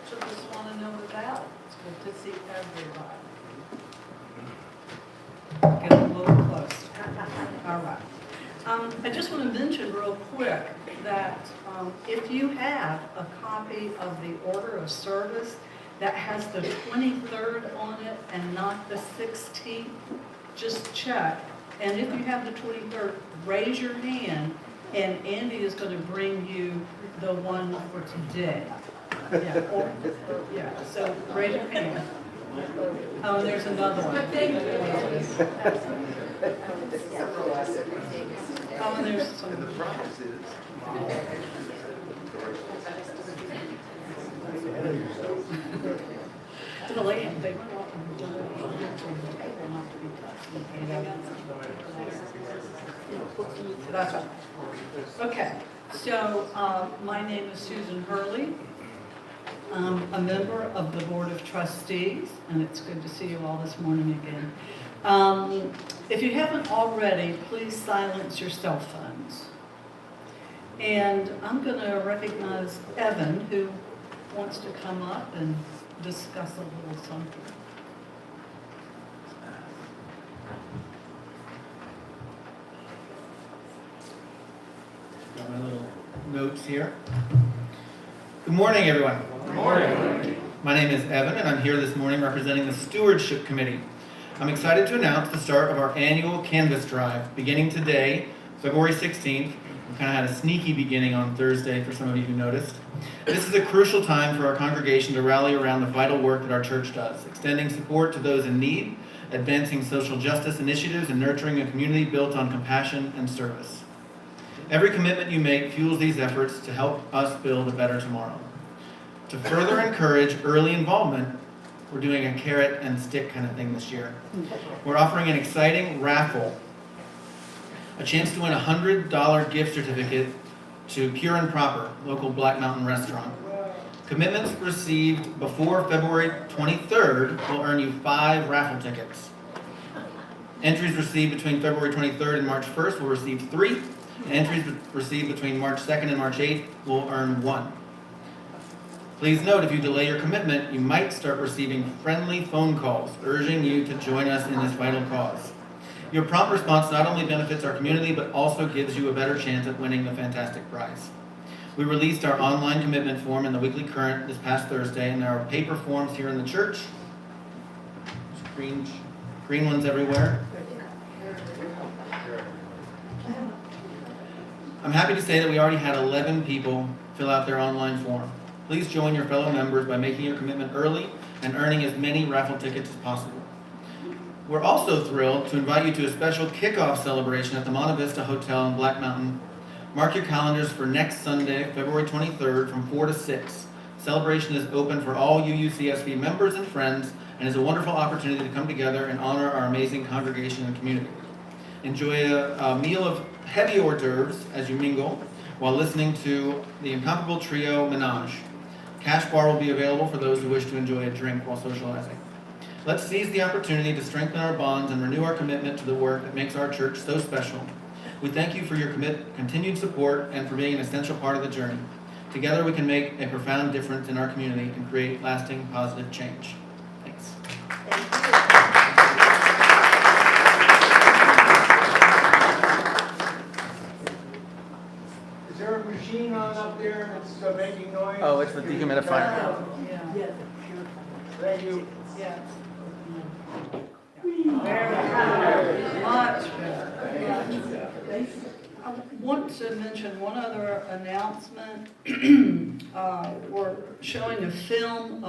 So just want to know about it. It's good to see everybody. Get a little closer. All right. I just want to mention real quick that if you have a copy of the order of service that has the 23rd on it and not the 16th, just check. And if you have the 23rd, raise your hand, and Andy is going to bring you the one for today. Yeah, so raise your hand. Oh, and there's another one. Oh, and there's some. And the prize is. The land, they went off and done it. Not to be touched. That's right. Okay, so my name is Susan Hurley. I'm a member of the Board of Trustees, and it's good to see you all this morning again. If you haven't already, please silence your cell phones. And I'm going to recognize Evan, who wants to come up and discuss a little something. Got my little notes here. Good morning, everyone. Good morning. My name is Evan, and I'm here this morning representing the Stewardship Committee. I'm excited to announce the start of our annual Canvas Drive, beginning today, February 16th. We kind of had a sneaky beginning on Thursday for some of you who noticed. This is a crucial time for our congregation to rally around the vital work that our church does, extending support to those in need, advancing social justice initiatives, and nurturing a community built on compassion and service. Every commitment you make fuels these efforts to help us build a better tomorrow. To further encourage early involvement, we're doing a carrot and stick kind of thing this year. We're offering an exciting raffle, a chance to win a $100 gift certificate to Pure and Proper, local Black Mountain restaurant. Commitments received before February 23rd will earn you 5 raffle tickets. Entries received between February 23rd and March 1st will receive 3. Entries received between March 2nd and March 8th will earn 1. Please note, if you delay your commitment, you might start receiving friendly phone calls urging you to join us in this vital cause. Your prompt response not only benefits our community, but also gives you a better chance at winning the fantastic prize. We released our online commitment form in the Weekly Current this past Thursday, and there are paper forms here in the church. Green ones everywhere. I'm happy to say that we already had 11 people fill out their online form. Please join your fellow members by making your commitment early and earning as many raffle tickets as possible. We're also thrilled to invite you to a special kickoff celebration at the Monte Vista Hotel in Black Mountain. Mark your calendars for next Sunday, February 23rd from 4 to 6. Celebration is open for all UUCSB members and friends and is a wonderful opportunity to come together and honor our amazing congregation and community. Enjoy a meal of heavy hors d'oeuvres as you mingle while listening to the incomparable trio Menage. Cash bar will be available for those who wish to enjoy a drink while socializing. Let's seize the opportunity to strengthen our bonds and renew our commitment to the work that makes our church so special. We thank you for your continued support and for being an essential part of the journey. Together we can make a profound difference in our community and create lasting positive change. Thanks. Is there a machine on up there that's making noise? Oh, it's the dehumidifier. Yeah. Thank you. Yeah. Very much better. I want to mention one other announcement. We're showing a film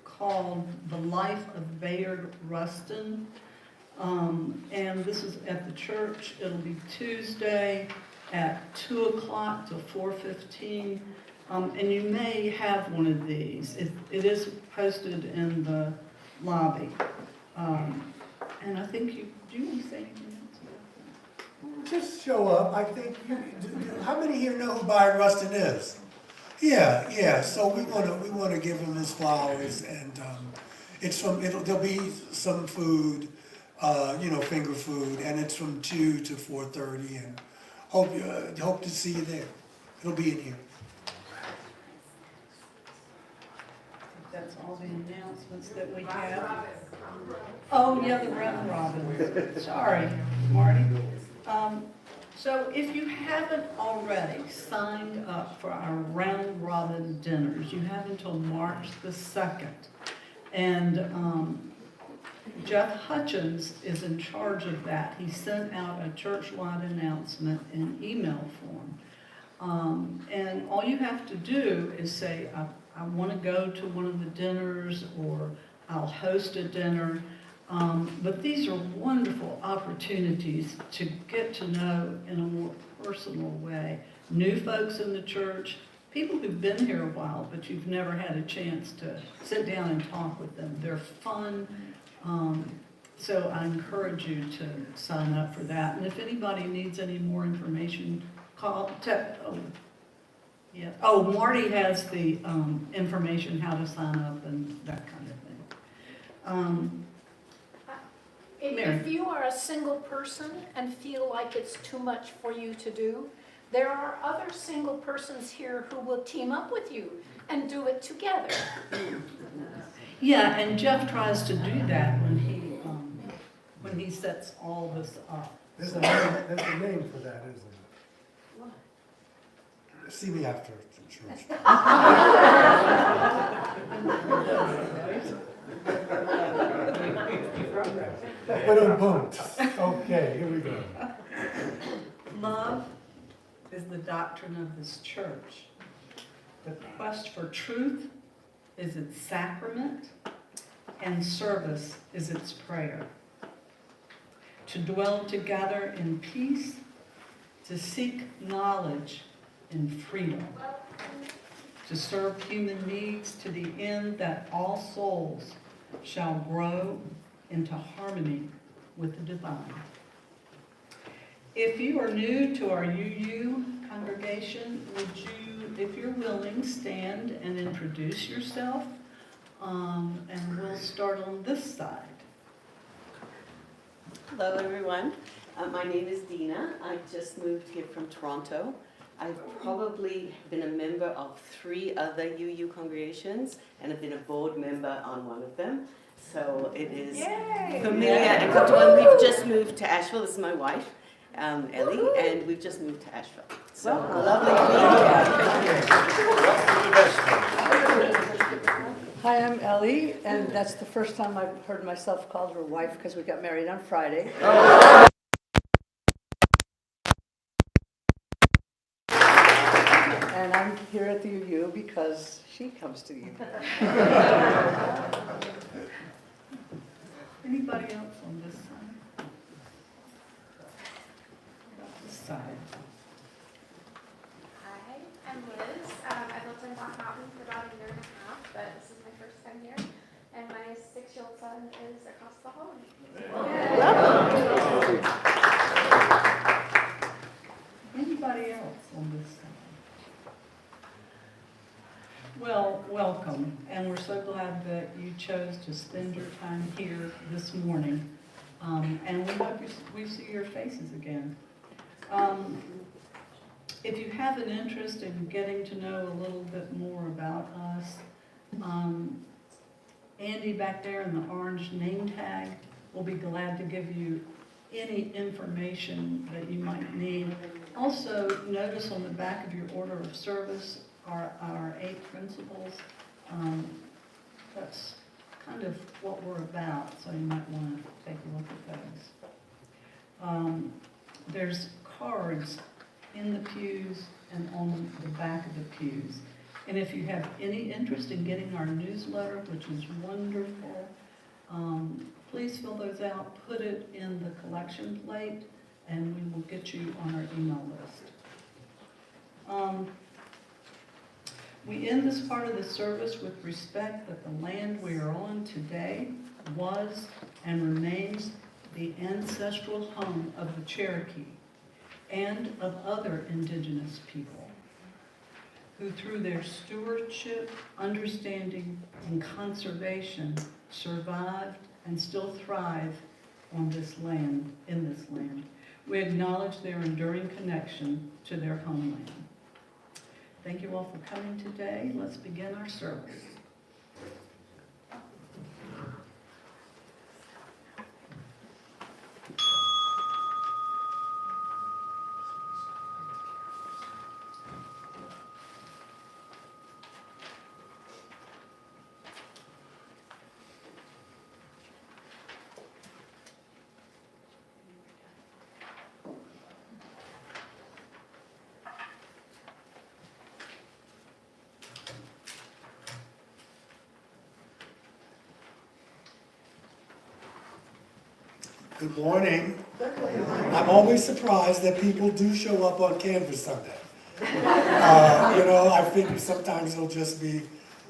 called The Life of Bayard Rustin. And this is at the church. It'll be Tuesday at 2 o'clock till 4:15. And you may have one of these. It is posted in the lobby. And I think do you want to say anything else? Just show up. I think how many here know who Bayard Rustin is? Yeah. So we want to give him his flowers, and there'll be some food, finger food, and it's from 2 to 4:30, and hope to see you there. It'll be in here. that's all the announcements that we have. Oh, yeah, the round robin. Sorry, Marty. So if you haven't already signed up for our round robin dinners, you have until March the 2nd. And Jeff Hutchins is in charge of that. He sent out a church-wide announcement in email form. And all you have to do is say, I want to go to one of the dinners, or I'll host a dinner. But these are wonderful opportunities to get to know in a more personal way new folks in the church, people who've been here a while, but you've never had a chance to sit down and talk with them. They're fun. So I encourage you to sign up for that. And if anybody needs any more information, Marty has the information how to sign up and that kind of thing. If you are a single person and feel like it's too much for you to do, there are other single persons here who will team up with you and do it together. Yeah, and Jeff tries to do that when he sets all this up. There's a name for that, isn't it? What? See me after church. Okay, here we go. Love is the doctrine of this church. The quest for truth is its sacrament, and service is its prayer. To dwell together in peace, to seek knowledge in freedom, to serve human needs to the end that all souls shall grow into harmony with the divine. If you are new to our UU congregation, would you, if you're willing, stand and introduce yourself? And we'll start on this side. Hello, everyone. My name is Dina. I just moved here from Toronto. I've probably been a member of 3 other UU congregations, and I've been a board member on one of them. So it is familiar and good one. We've just moved to Asheville. This is my wife, Ellie, and we've just moved to Asheville. So lovely to be here. Hi, I'm Ellie, and that's the first time I've heard myself called her wife because we got married on Friday. And I'm here at the UU because she comes to the UU. Anybody else on this side? This side. Hi, I'm Liz. I've lived in Black Mountain for about 1.5 years, but this is my first time here. And my 6-year-old son is across the hall. Anybody else on this side? Well, welcome, and we're so glad that you chose to spend your time here this morning. And we hope we see your faces again. If you have an interest in getting to know a little bit more about us, Andy back there in the orange name tag will be glad to give you any information that you might need. Also, notice on the back of your order of service are our 8 principles. That's kind of what we're about, so you might want to take a look at those. There's cards in the pews and on the back of the pews. And if you have any interest in getting our newsletter, which is wonderful, please fill those out, put it in the collection plate, and we will get you on our email list. We end this part of the service with respect that the land we are on today was and remains the ancestral home of the Cherokee and of other indigenous people who through their stewardship, understanding, and conservation survived and still thrive on this land, in this land. We acknowledge their enduring connection to their homeland. Thank you all for coming today. Let's begin our service. Good morning. I'm always surprised that people do show up on Canvas Sunday. I think sometimes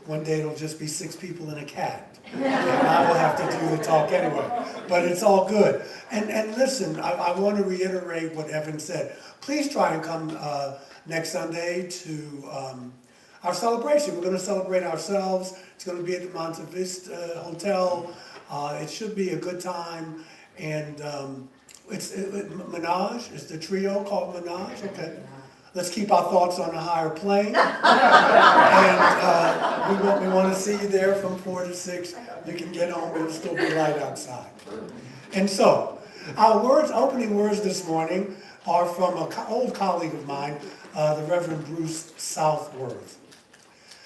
one day it'll just be 6 people and a cat. And I will have to do the talk anyway, but it's all good. And listen, I want to reiterate what Evan said. Please try and come next Sunday to our celebration. We're going to celebrate ourselves. It's going to be at the Monte Vista Hotel. It should be a good time. And it's Menage, it's the trio called Menage, okay. Let's keep our thoughts on a higher plane. And we want to see you there from 4 to 6. You can get home, it'll still be light outside. And so, our opening words this morning are from an old colleague of mine, the Reverend Bruce Southworth.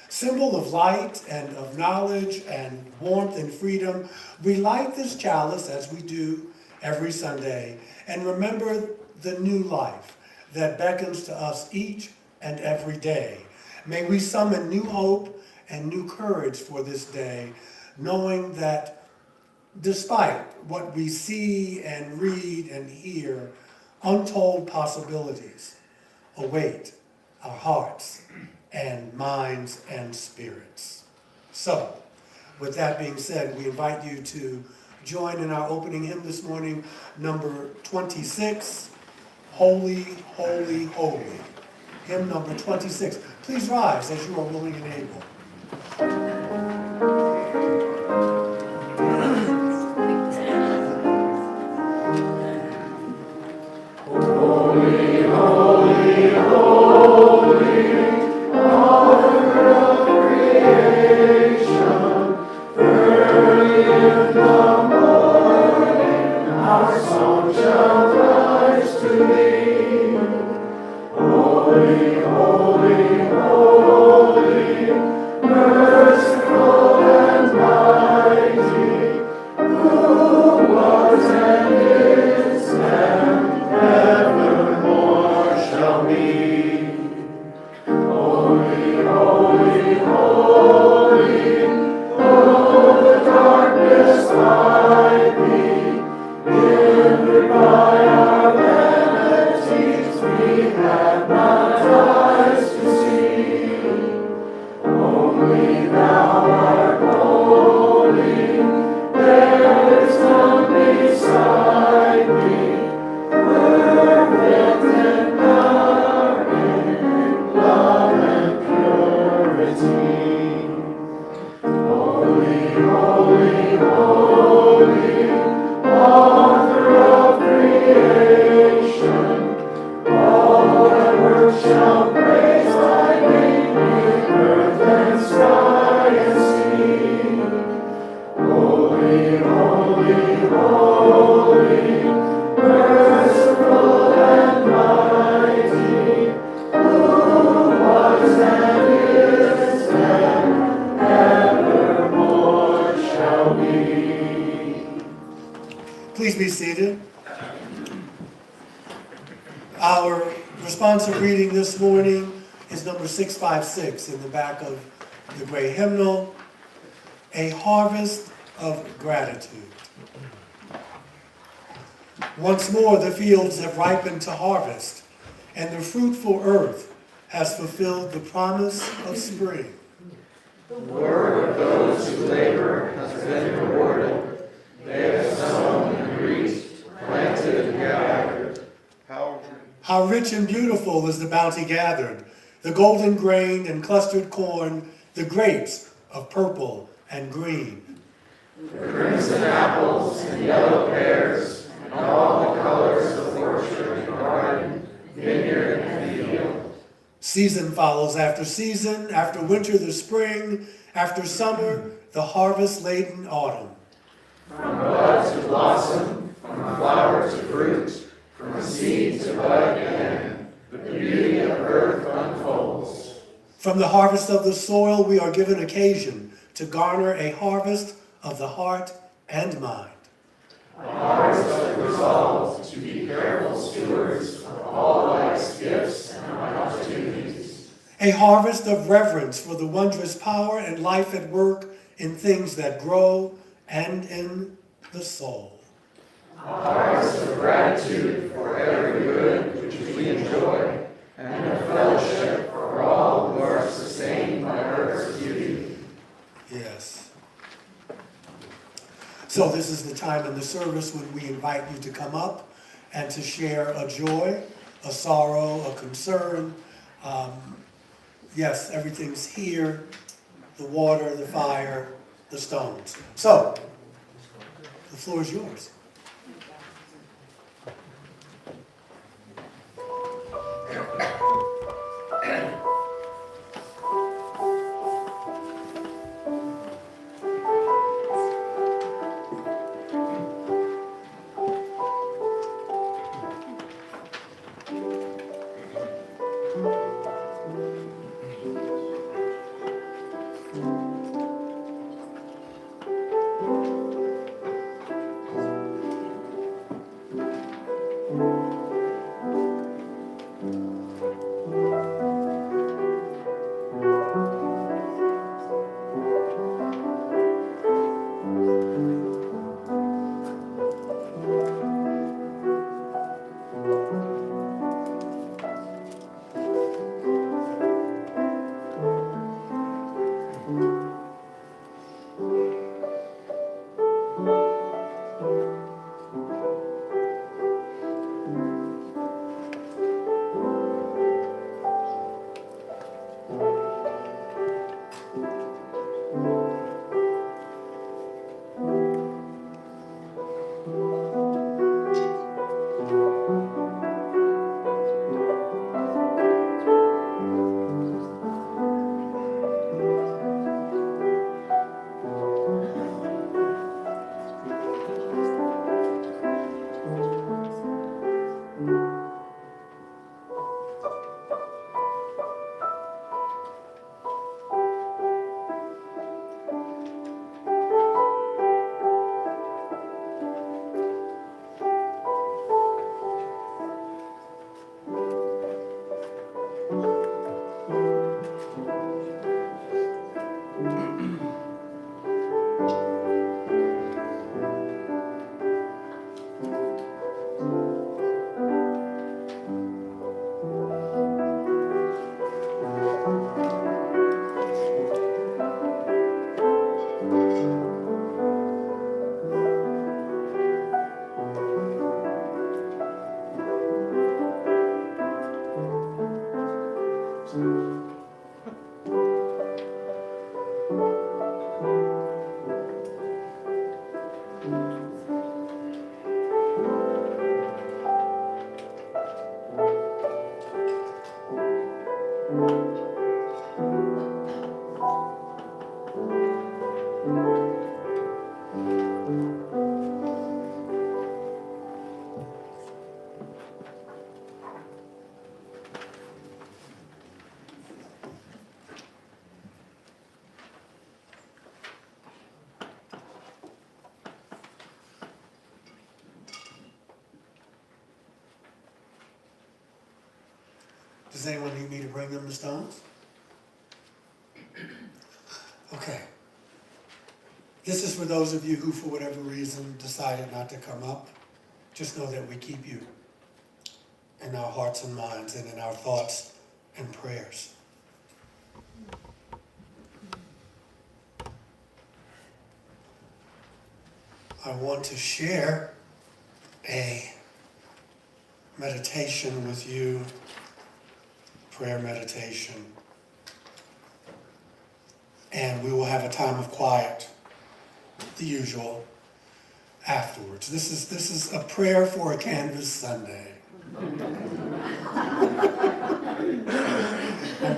Symbol of light and of knowledge and warmth and freedom, we light this chalice as we do every Sunday and remember the new life that beckons to us each and every day. May we summon new hope and new courage for this day, knowing that despite what we see and read and hear, untold possibilities await our hearts and minds and spirits. So, with that being said, we invite you to join in our opening hymn this morning, number 26, Holy, Holy, Holy. Hymn number 26. Please rise as you are willing and able. Please be seated. Our responsive reading this morning is number 656 in the back of the gray hymnal, A Harvest of Gratitude. Once more the fields have ripened to harvest, and the fruitful earth has fulfilled the promise of spring. The work of those who labor has been rewarded. They have sown and reaped, planted and gathered. How rich and beautiful is the bounty gathered, the golden grain and clustered corn, the grapes of purple and green. The crimson apples and yellow pears, and all the colors of orchard and garden, vineyard and field. Season follows after season, after winter the spring, after summer the harvest-laden autumn. From bud to blossom, from flower to fruit, from seed to bud again, the beauty of earth unfolds. From the harvest of the soil we are given occasion to garner a harvest of the heart and mind. A harvest of resolve to be careful stewards of all life's gifts and opportunities. A harvest of reverence for the wondrous power and life at work in things that grow and in the soul. hearts of gratitude for every good which we enjoy, and a fellowship for all who are sustained by earth's beauty. Yes. So this is the time in the service when we invite you to come up and to share a joy, a sorrow, a concern. Yes, everything's here, the water, the fire, the stones. So, the floor is yours. Does anyone need me to bring them the stones? Okay. This is for those of you who, for whatever reason, decided not to come up. Just know that we keep you in our hearts and minds and in our thoughts and prayers. I want to share a meditation with you, prayer meditation. And we will have a time of quiet, the usual, afterwards. This is a prayer for a Canvas Sunday. I'm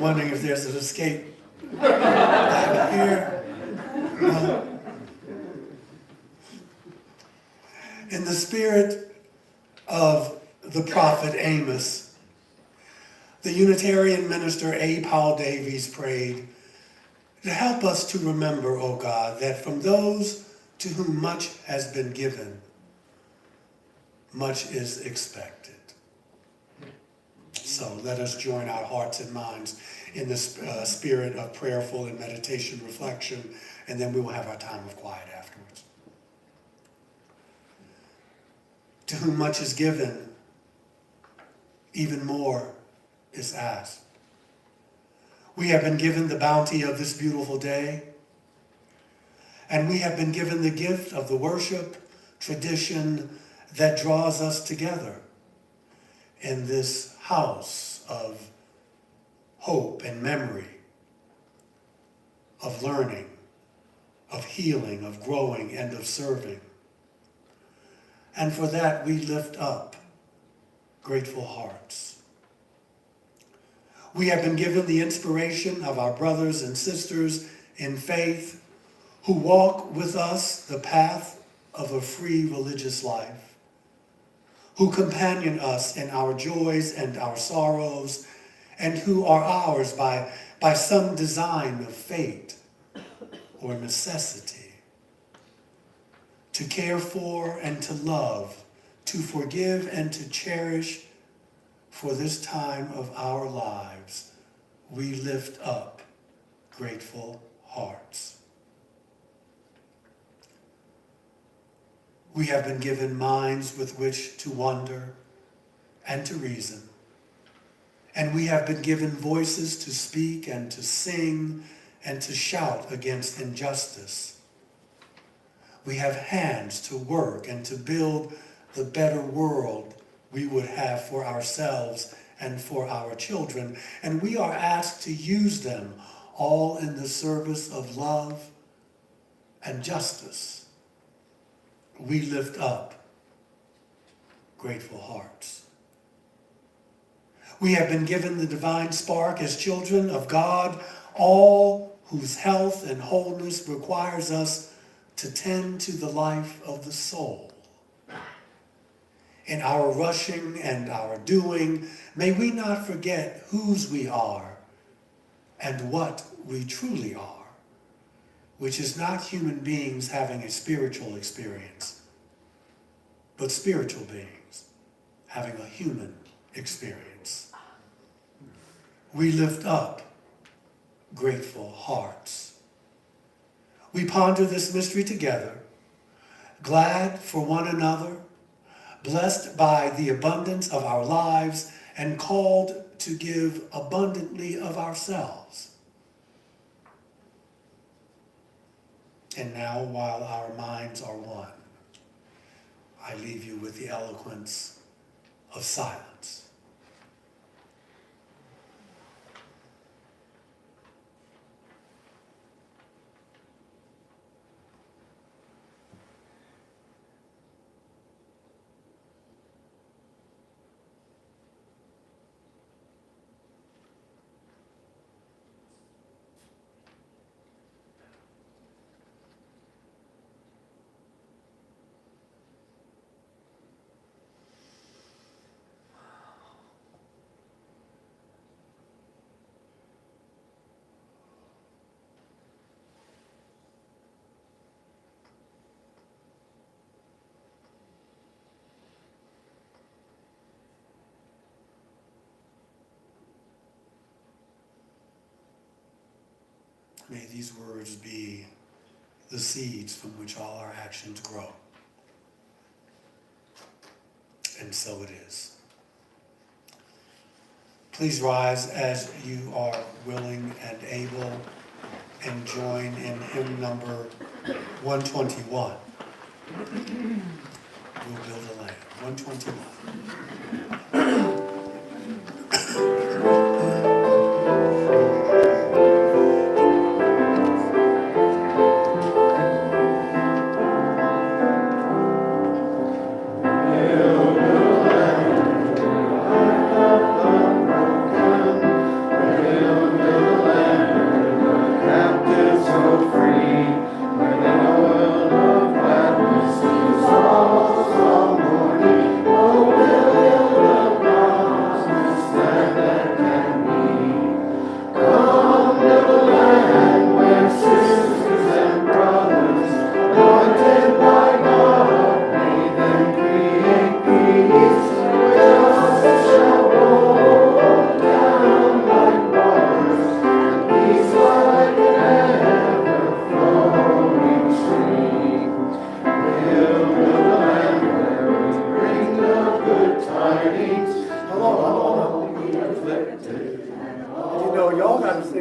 wondering if there's an escape back here. In the spirit of the prophet Amos, the Unitarian minister A. Paul Davies prayed, to help us to remember, O God, that from those to whom much has been given, much is expected. So let us join our hearts and minds in the spirit of prayerful and meditation reflection, and then we will have our time of quiet afterwards. To whom much is given, even more is asked. We have been given the bounty of this beautiful day, and we have been given the gift of the worship tradition that draws us together in this house of hope and memory, of learning, of healing, of growing, and of serving. And for that we lift up grateful hearts. We have been given the inspiration of our brothers and sisters in faith who walk with us the path of a free religious life, who companion us in our joys and our sorrows, and who are ours by some design of fate or necessity. To care for and to love, to forgive and to cherish, for this time of our lives, we lift up grateful hearts. We have been given minds with which to wonder and to reason, and we have been given voices to speak and to sing and to shout against injustice. We have hands to work and to build the better world we would have for ourselves and for our children, and we are asked to use them all in the service of love and justice. We lift up grateful hearts. We have been given the divine spark as children of God, all whose health and wholeness requires us to tend to the life of the soul. In our rushing and our doing, may we not forget whose we are and what we truly are, which is not human beings having a spiritual experience, but spiritual beings having a human experience. We lift up grateful hearts. We ponder this mystery together, glad for one another, blessed by the abundance of our lives, and called to give abundantly of ourselves. And now, while our minds are one, I leave you with the eloquence of silence. May these words be the seeds from which all our actions grow. And so it is. Please rise as you are willing and able and join in hymn number 121. We'll build a land. 121. Stand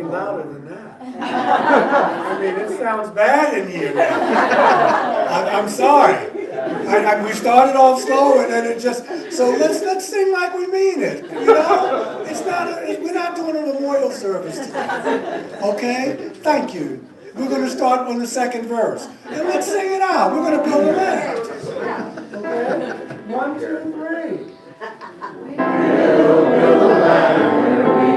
louder than that. I mean, it sounds bad in here now. I'm sorry. We started off slow and then it just, so let's sing like we mean it. You know, we're not doing a memorial service today. Okay? Thank you. We're going to start on the second verse. And let's sing it out. We're going to build a land. Okay? 1, 2, 3.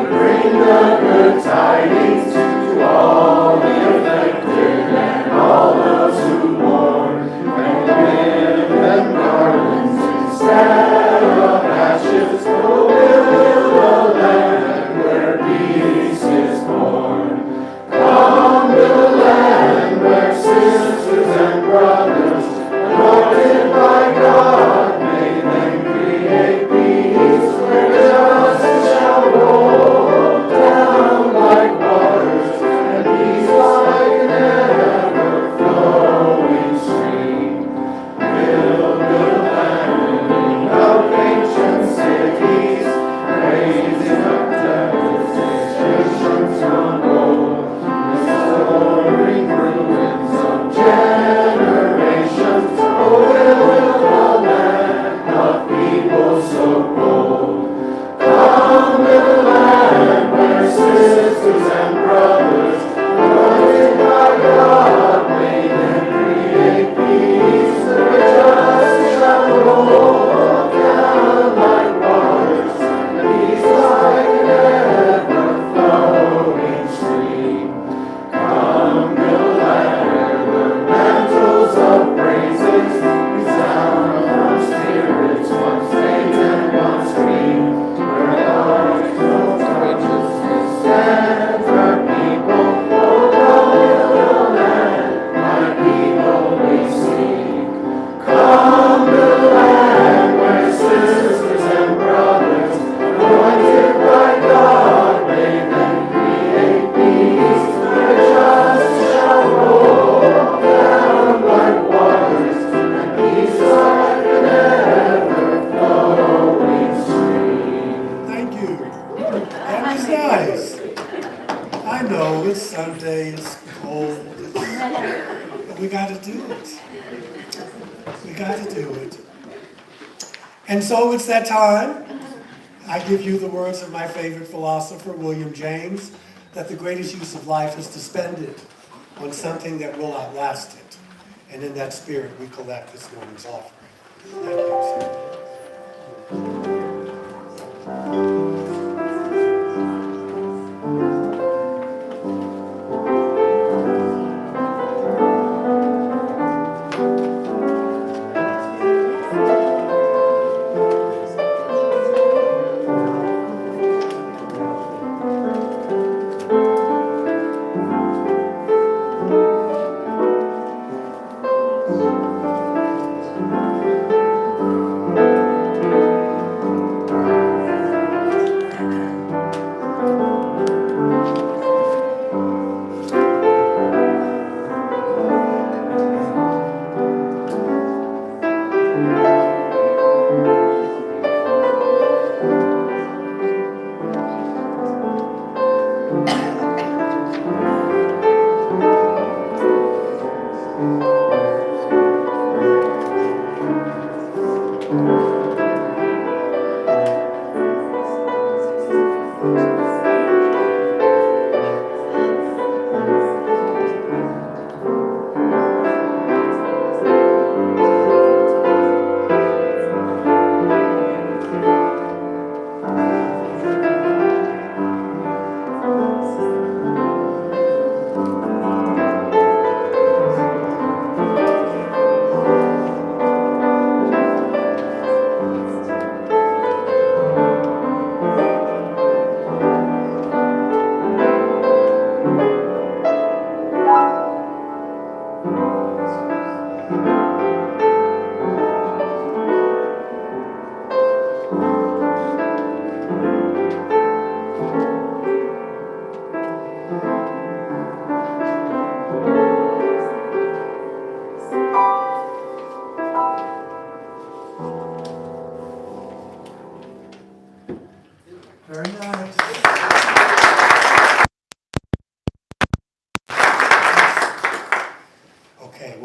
Bring the good tidings to all the afflicted and all those who mourn, and give them garlands instead of ashes. Oh, we'll build a land where peace is born. Come, build a land where sisters and brothers, anointed by God, may them create peace, where justice shall roll down like waters, and peace like an ever-flowing stream. Build a land of ancient cities, raising up devastations from old, restoring ruins of generations. Oh, we'll build a land of people so bold. Come, build a land where sisters and brothers, anointed by God, may them create peace, where justice shall roll down like waters, and peace like an ever-flowing stream. Come, build a land where mantles of praises resound from spirits once faint and once free, where light of righteousness stands our people. Oh, come, build a land, my people we seek. Come, build a land where sisters and brothers, anointed by God, may them create peace, where justice shall roll down like waters, and peace like an ever-flowing stream. Thank you. That was nice. I know it's Sunday, it's cold, but we got to do it. We got to do it. And so it's that time. I give you the words of my favorite philosopher, William James, that the greatest use of life is to spend it on something that will outlast it. And in that spirit, we collect this morning's offering. Thank you.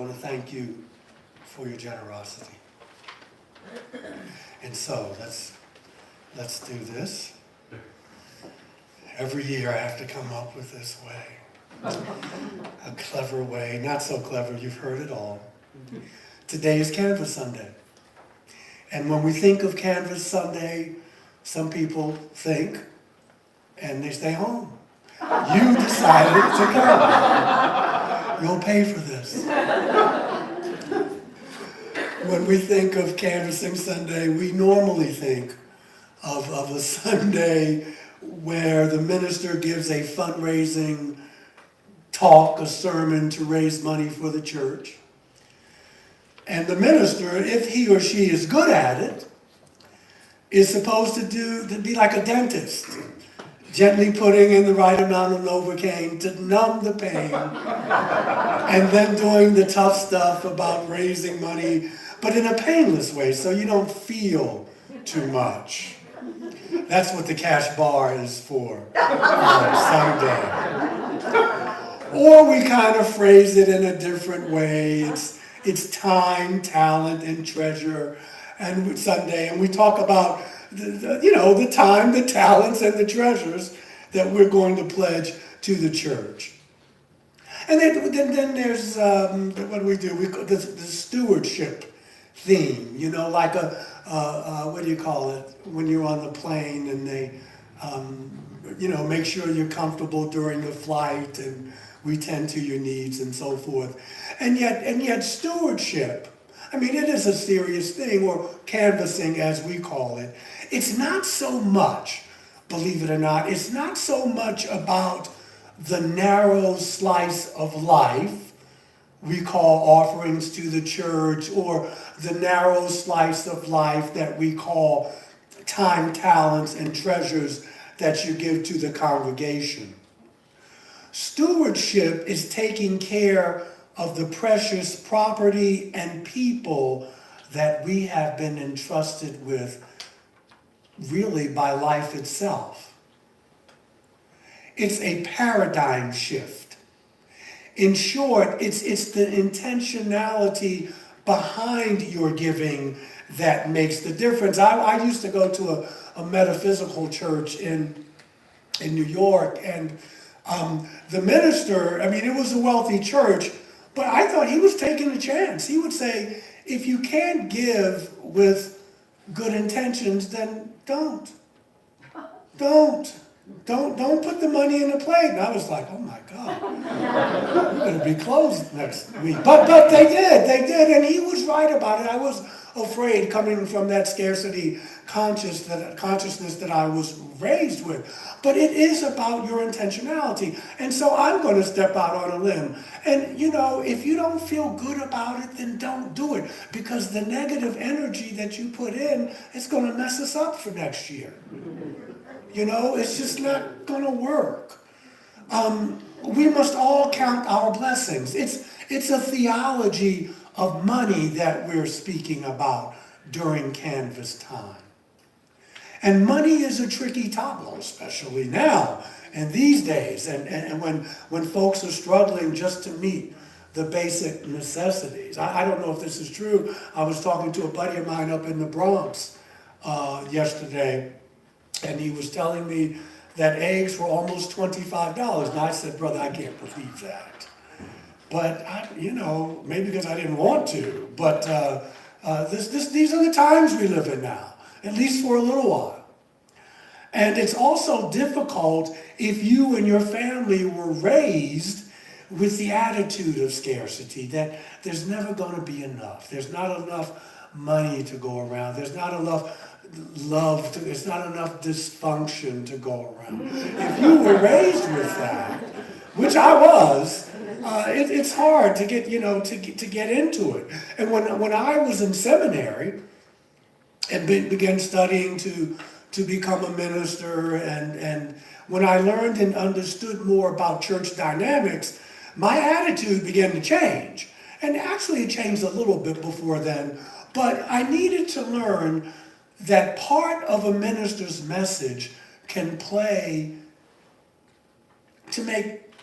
want to thank you for your generosity. And so let's do this. Every year I have to come up with this way. A clever way, not so clever, you've heard it all. Today is Canvas Sunday. And when we think of Canvas Sunday, some people think, and they stay home. You decided to come. You'll pay for this. When we think of Canvassing Sunday, we normally think of a Sunday where the minister gives a fundraising talk, a sermon to raise money for the church. And the minister, if he or she is good at it, is supposed to be like a dentist, gently putting in the right amount of Novocaine to numb the pain, and then doing the tough stuff about raising money, but in a painless way, so you don't feel too much. That's what the cash bar is for on Sunday. Or we kind of phrase it in a different way. It's time, talent, and treasure, and Sunday, and we talk about the time, the talents, and the treasures that we're going to pledge to the church. And then there's what do we do? The stewardship theme. Like what do you call it when you're on the plane and they make sure you're comfortable during the flight and we tend to your needs and so forth. And yet stewardship, I mean, it is a serious thing, or canvassing as we call it. It's not so much, believe it or not, it's not so much about the narrow slice of life we call offerings to the church, or the narrow slice of life that we call time, talents, and treasures that you give to the congregation. Stewardship is taking care of the precious property and people that we have been entrusted with really by life itself. It's a paradigm shift. In short, it's the intentionality behind your giving that makes the difference. I used to go to a metaphysical church in New York, and the minister, I mean, it was a wealthy church, but I thought he was taking a chance. He would say, if you can't give with good intentions, then don't. Don't put the money in the plate. And I was like, oh my God, we're going to be closed next week. But they did, and he was right about it. I was afraid, coming from that scarcity consciousness that I was raised with. But it is about your intentionality. And so I'm going to step out on a limb. And if you don't feel good about it, then don't do it. Because the negative energy that you put in is going to mess us up for next year. It's just not going to work. We must all count our blessings. It's a theology of money that we're speaking about during Canvas time. And money is a tricky topic, especially now and these days, and when folks are struggling just to meet the basic necessities. I don't know if this is true. I was talking to a buddy of mine up in the Bronx yesterday, and he was telling me that eggs were almost $25. And I said, brother, I can't believe that. But, maybe because I didn't want to. But these are the times we live in now, at least for a little while. And it's also difficult if you and your family were raised with the attitude of scarcity, that there's never going to be enough. There's not enough money to go around. There's not enough love, there's not enough dysfunction to go around. If you were raised with that, which I was, it's hard to get, to get into it. And when I was in seminary and began studying to become a minister, and when I learned and understood more about church dynamics, my attitude began to change. And actually it changed a little bit before then, but I needed to learn that part of a minister's message can play to make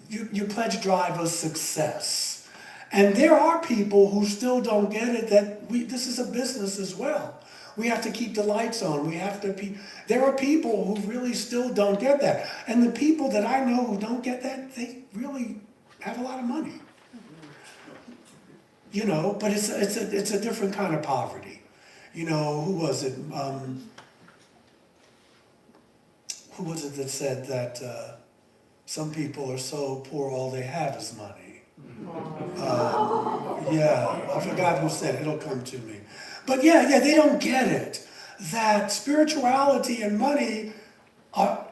your pledge drive a success. And there are people who still don't get it that this is a business as well. We have to keep the lights on. There are people who really still don't get that. And the people that I know who don't get that, they really have a lot of money. You know, but it's a different kind of poverty. You know, who was it that said that some people are so poor all they have is money? Yeah, I forgot who said it. It'll come to me. But yeah, they don't get it. That spirituality and money,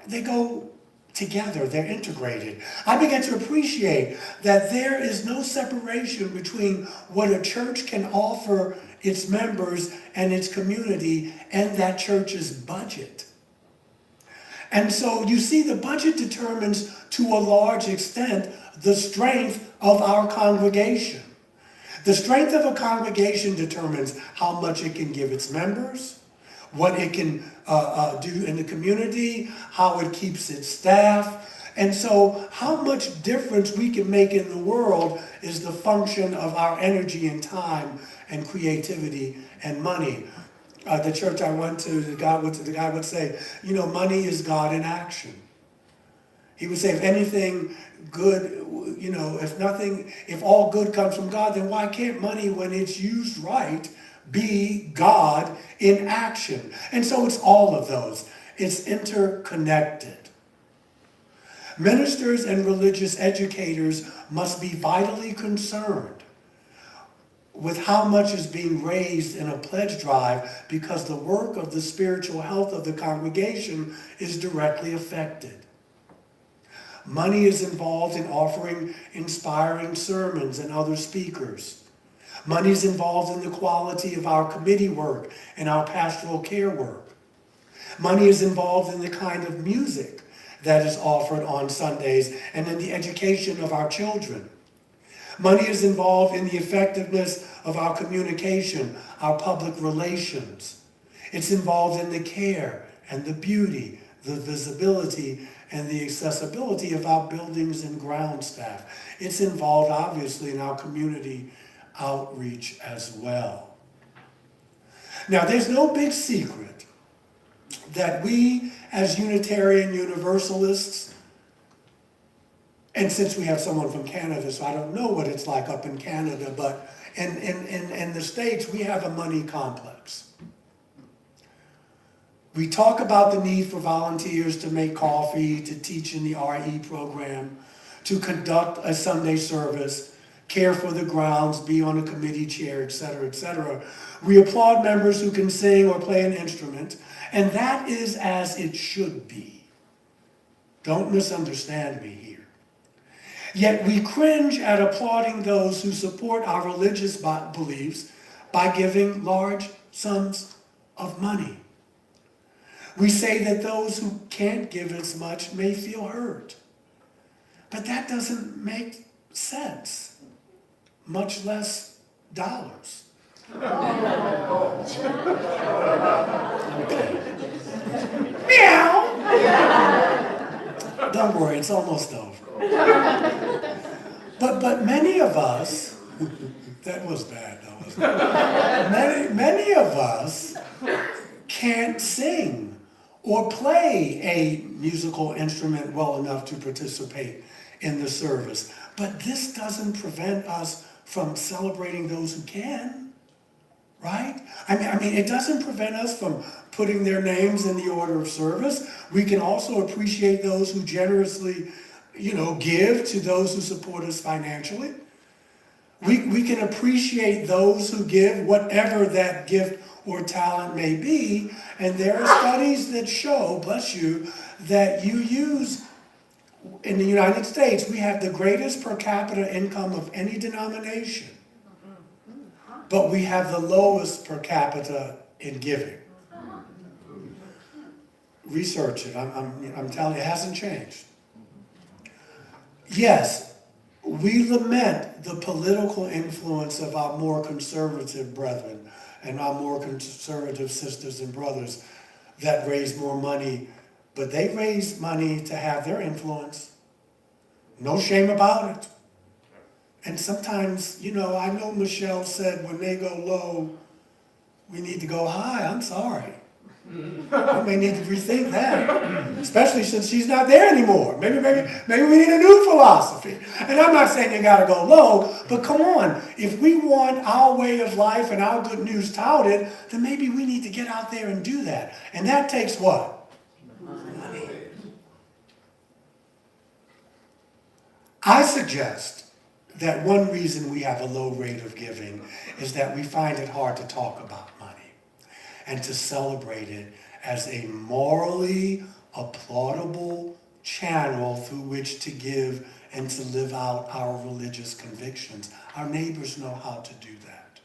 they go together. They're integrated. I began to appreciate that there is no separation between what a church can offer its members and its community and that church's budget. And so you see, the budget determines to a large extent the strength of our congregation. The strength of a congregation determines how much it can give its members, what it can do in the community, how it keeps its staff. And so how much difference we can make in the world is the function of our energy and time and creativity and money. The church I went to, the guy would say, you know, money is God in action. He would say, if anything good, you know, if all good comes from God, then why can't money, when it's used right, be God in action? And so it's all of those. It's interconnected. Ministers and religious educators must be vitally concerned with how much is being raised in a pledge drive, because the work of the spiritual health of the congregation is directly affected. Money is involved in offering inspiring sermons and other speakers. Money is involved in the quality of our committee work and our pastoral care work. Money is involved in the kind of music that is offered on Sundays and in the education of our children. Money is involved in the effectiveness of our communication, our public relations. It's involved in the care and the beauty, the visibility, and the accessibility of our buildings and ground staff. It's involved, obviously, in our community outreach as well. Now, there's no big secret that we, as Unitarian Universalists, and since we have someone from Canada, so I don't know what it's like up in Canada, but in the States, we have a money complex. We talk about the need for volunteers to make coffee, to teach in the RE program, to conduct a Sunday service, care for the grounds, be on a committee chair, etc., etc. We applaud members who can sing or play an instrument, and that is as it should be. Don't misunderstand me here. Yet we cringe at applauding those who support our religious beliefs by giving large sums of money. We say that those who can't give as much may feel hurt. But that doesn't make sense, much less dollars. Meow! Don't worry, it's almost over. But many of us, that was bad, though, wasn't it? Many of us can't sing or play a musical instrument well enough to participate in the service. But this doesn't prevent us from celebrating those who can, right? I mean, it doesn't prevent us from putting their names in the order of service. We can also appreciate those who generously, give to those who support us financially. We can appreciate those who give, whatever that gift or talent may be. And there are studies that show, bless you, that you use, in the United States, we have the greatest per capita income of any denomination. But we have the lowest per capita in giving. Research it. I'm telling you, it hasn't changed. Yes, we lament the political influence of our more conservative brethren and our more conservative sisters and brothers that raise more money, but they raise money to have their influence. No shame about it. And sometimes, I know Michelle said when they go low, we need to go high. I'm sorry. I may need to rethink that, especially since she's not there anymore. Maybe we need a new philosophy. And I'm not saying you gotta go low, but come on. If we want our way of life and our good news touted, then maybe we need to get out there and do that. And that takes what? Money. I suggest that one reason we have a low rate of giving is that we find it hard to talk about money and to celebrate it as a morally applaudable channel through which to give and to live out our religious convictions. Our neighbors know how to do that.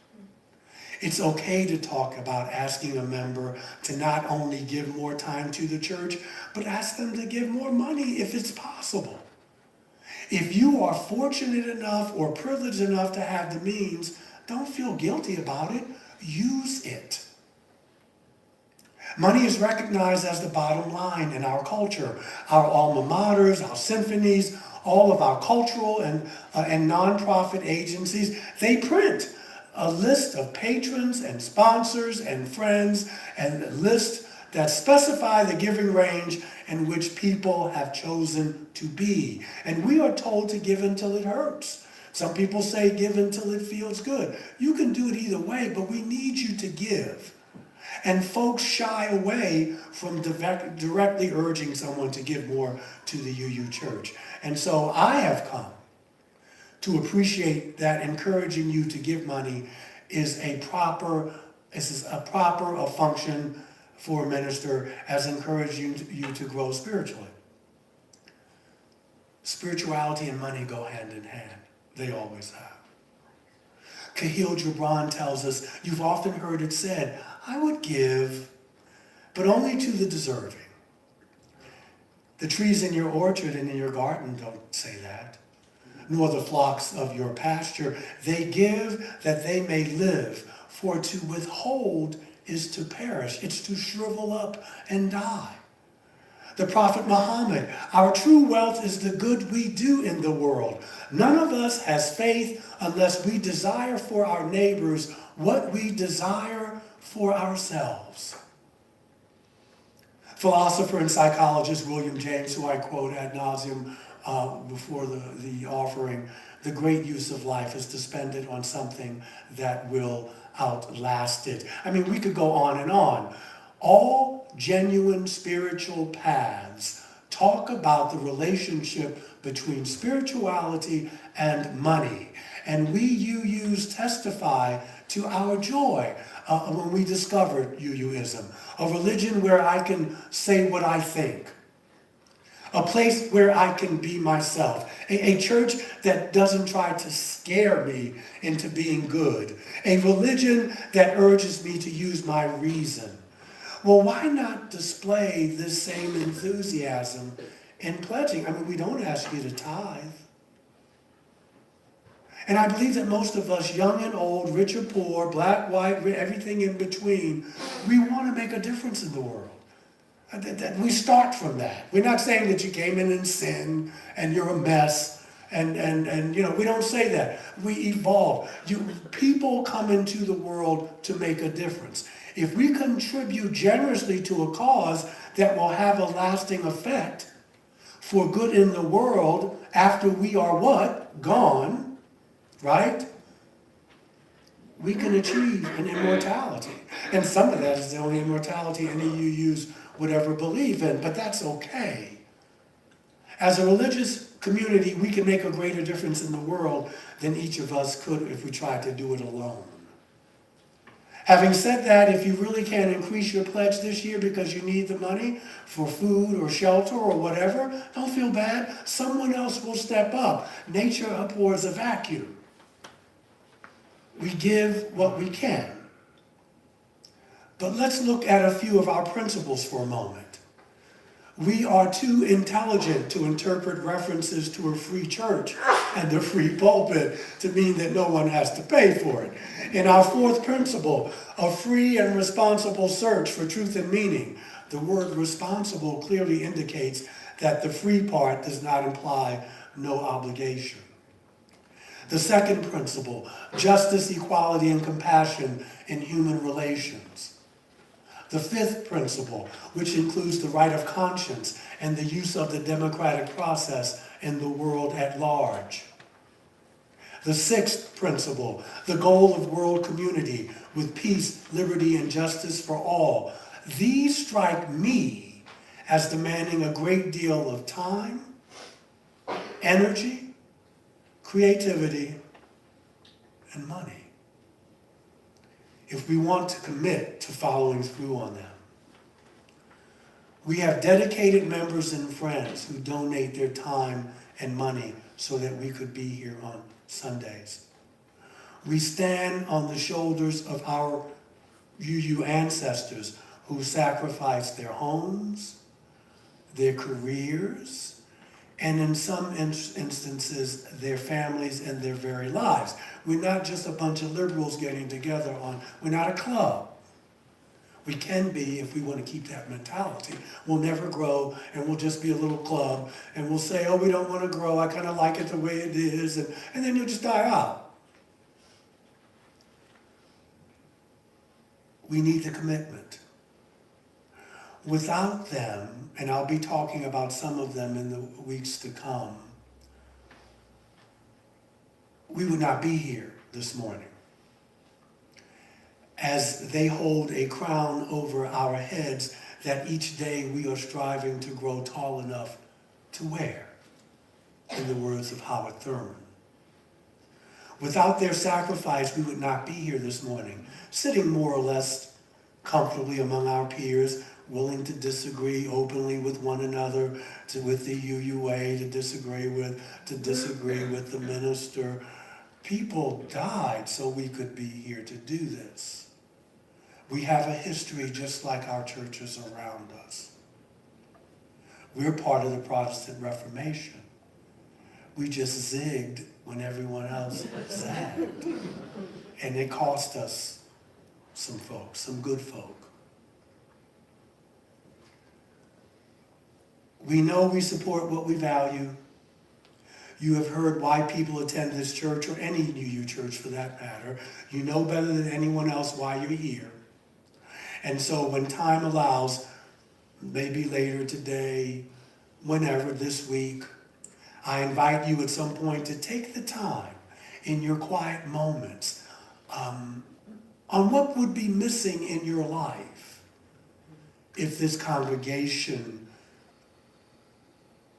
It's okay to talk about asking a member to not only give more time to the church, but ask them to give more money if it's possible. If you are fortunate enough or privileged enough to have the means, don't feel guilty about it. Use it. Money is recognized as the bottom line in our culture. Our alma maters, our symphonies, all of our cultural and nonprofit agencies, they print a list of patrons and sponsors and friends and lists that specify the giving range in which people have chosen to be. And we are told to give until it hurts. Some people say give until it feels good. You can do it either way, but we need you to give. And folks shy away from directly urging someone to give more to the UU Church. And so I have come to appreciate that encouraging you to give money is a proper function for a minister as encouraging you to grow spiritually. Spirituality and money go hand in hand. They always have. Khalil Gibran tells us, you've often heard it said, I would give, but only to the deserving. The trees in your orchard and in your garden don't say that, nor the flocks of your pasture. They give that they may live, for to withhold is to perish. It's to shrivel up and die. The Prophet Muhammad, our true wealth is the good we do in the world. None of us has faith unless we desire for our neighbors what we desire for ourselves. Philosopher and psychologist William James, who I quote ad nauseum before the offering, the great use of life is to spend it on something that will outlast it. I mean, we could go on and on. All genuine spiritual paths talk about the relationship between spirituality and money. And we UUs testify to our joy when we discovered UUism, a religion where I can say what I think, a place where I can be myself, a church that doesn't try to scare me into being good, a religion that urges me to use my reason. Well, why not display this same enthusiasm in pledging? I mean, we don't ask you to tithe. And I believe that most of us, young and old, rich or poor, black, white, everything in between, we want to make a difference in the world. That we start from that. We're not saying that you came in and sinned and you're a mess. And we don't say that. We evolve. People come into the world to make a difference. If we contribute generously to a cause that will have a lasting effect for good in the world after we are what? Gone, right? We can achieve an immortality. And some of that is the only immortality any UUs would ever believe in, but that's okay. As a religious community, we can make a greater difference in the world than each of us could if we tried to do it alone. Having said that, if you really can't increase your pledge this year because you need the money for food or shelter or whatever, don't feel bad. Someone else will step up. Nature abhors a vacuum. We give what we can. But let's look at a few of our principles for a moment. We are too intelligent to interpret references to a free church and a free pulpit to mean that no one has to pay for it. In our fourth principle, a free and responsible search for truth and meaning, the word responsible clearly indicates that the free part does not imply no obligation. The second principle, justice, equality, and compassion in human relations. The fifth principle, which includes the right of conscience and the use of the democratic process in the world at large. The sixth principle, the goal of world community with peace, liberty, and justice for all. These strike me as demanding a great deal of time, energy, creativity, and money, if we want to commit to following through on them. We have dedicated members and friends who donate their time and money so that we could be here on Sundays. We stand on the shoulders of our UU ancestors who sacrificed their homes, their careers, and in some instances, their families and their very lives. We're not just a bunch of liberals getting together we're not a club. We can be if we want to keep that mentality. We'll never grow, and we'll just be a little club, and we'll say, oh, we don't want to grow, I kind of like it the way it is, and then you'll just die out. We need the commitment. Without them, and I'll be talking about some of them in the weeks to come, we would not be here this morning, as they hold a crown over our heads that each day we are striving to grow tall enough to wear, in the words of Howard Thurman. Without their sacrifice, we would not be here this morning, sitting more or less comfortably among our peers, willing to disagree openly with one another, with the UUA, to disagree with the minister. People died so we could be here to do this. We have a history just like our churches around us. We're part of the Protestant Reformation. We just zigged when everyone else zagged. And it cost us some folks, some good folk. We know we support what we value. You have heard why people attend this church, or any UU church for that matter. You know better than anyone else why you're here. And so when time allows, maybe later today, whenever this week, I invite you at some point to take the time in your quiet moments on what would be missing in your life if this congregation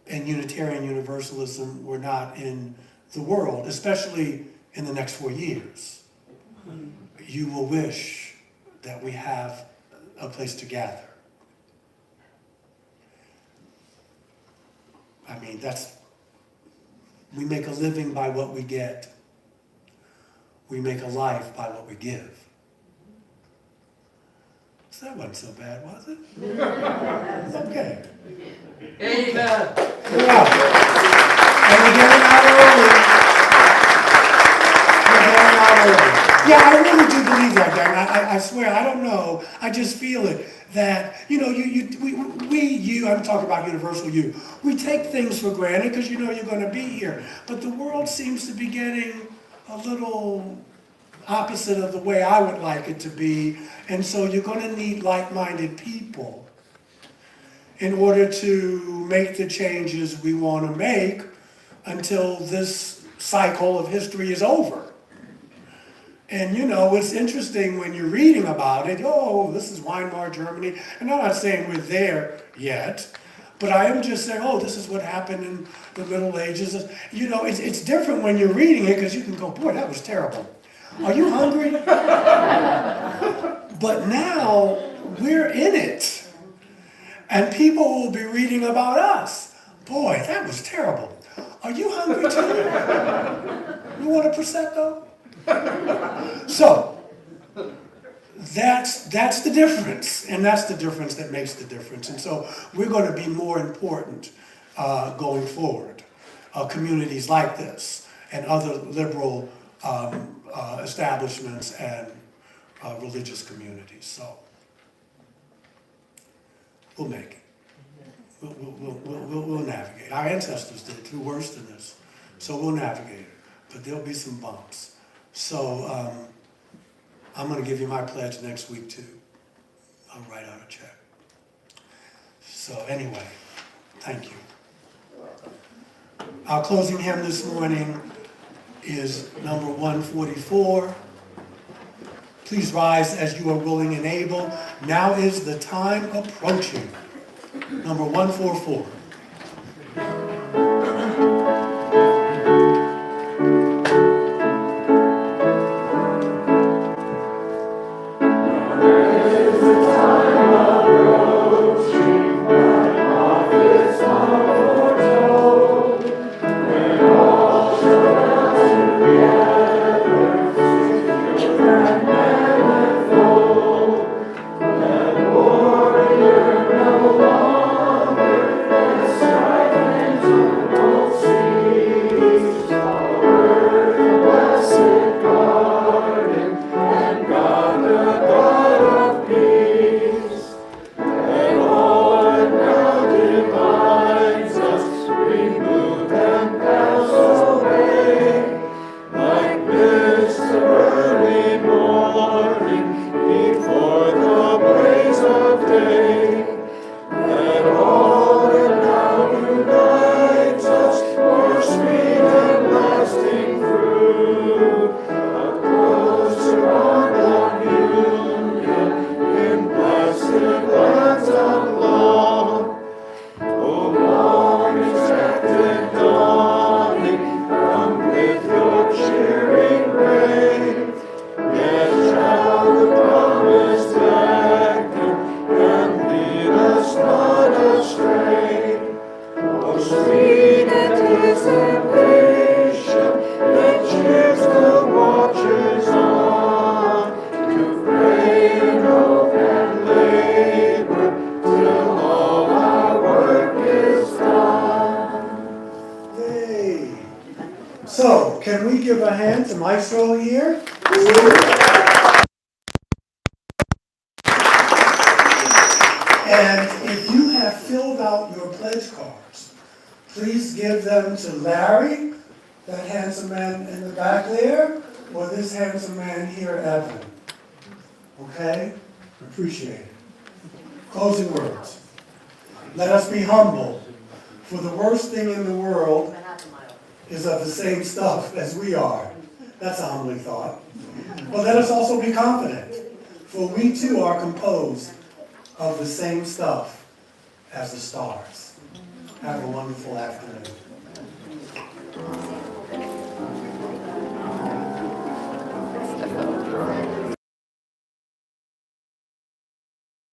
and Unitarian Universalism were not in the world, especially in the next 4 years. You will wish that we have a place to gather. I mean, we make a living by what we get. We make a life by what we give. So that wasn't so bad, was it? Okay. Amen. Yeah. And we're getting out early. We're getting out early. Yeah, I really do believe that, Dan. I swear, I don't know. I just feel it. That, you know, I'm talking about Universal U. We take things for granted because you know you're going to be here. But the world seems to be getting a little opposite of the way I would like it to be. And so you're going to need like-minded people in order to make the changes we want to make until this cycle of history is over. And you know, it's interesting when you're reading about it, oh, this is Weimar Germany, and I'm not saying we're there yet, but I am just saying, oh, this is what happened in the Middle Ages. You know, it's different when you're reading it because you can go, boy, that was terrible. Are you hungry? But now, we're in it. And people will be reading about us. Boy, that was terrible. Are you hungry too? You want a Prosecco? So, that's the difference, and that's the difference that makes the difference. And so we're going to be more important going forward. Communities like this and other liberal establishments and religious communities. So we'll make it. We'll navigate. Our ancestors did through worse than this. So we'll navigate it. but there'll be some bumps. So I'm going to give you my pledge next week too. I'll write out a check. So anyway, thank you. Our closing hymn this morning is number 144. Please rise as you are willing and able. Now is the time approaching. Number 144. So, can we give a hand to Maestro here? And if you have filled out your pledge cards, please give them to Larry, that handsome man in the back there, or this handsome man here, Evan. Okay? Appreciate it. Closing words. Let us be humble, for the worst thing in the world is of the same stuff as we are. That's a humbling thought. But let us also be confident, for we too are composed of the same stuff as the stars. Have a wonderful afternoon.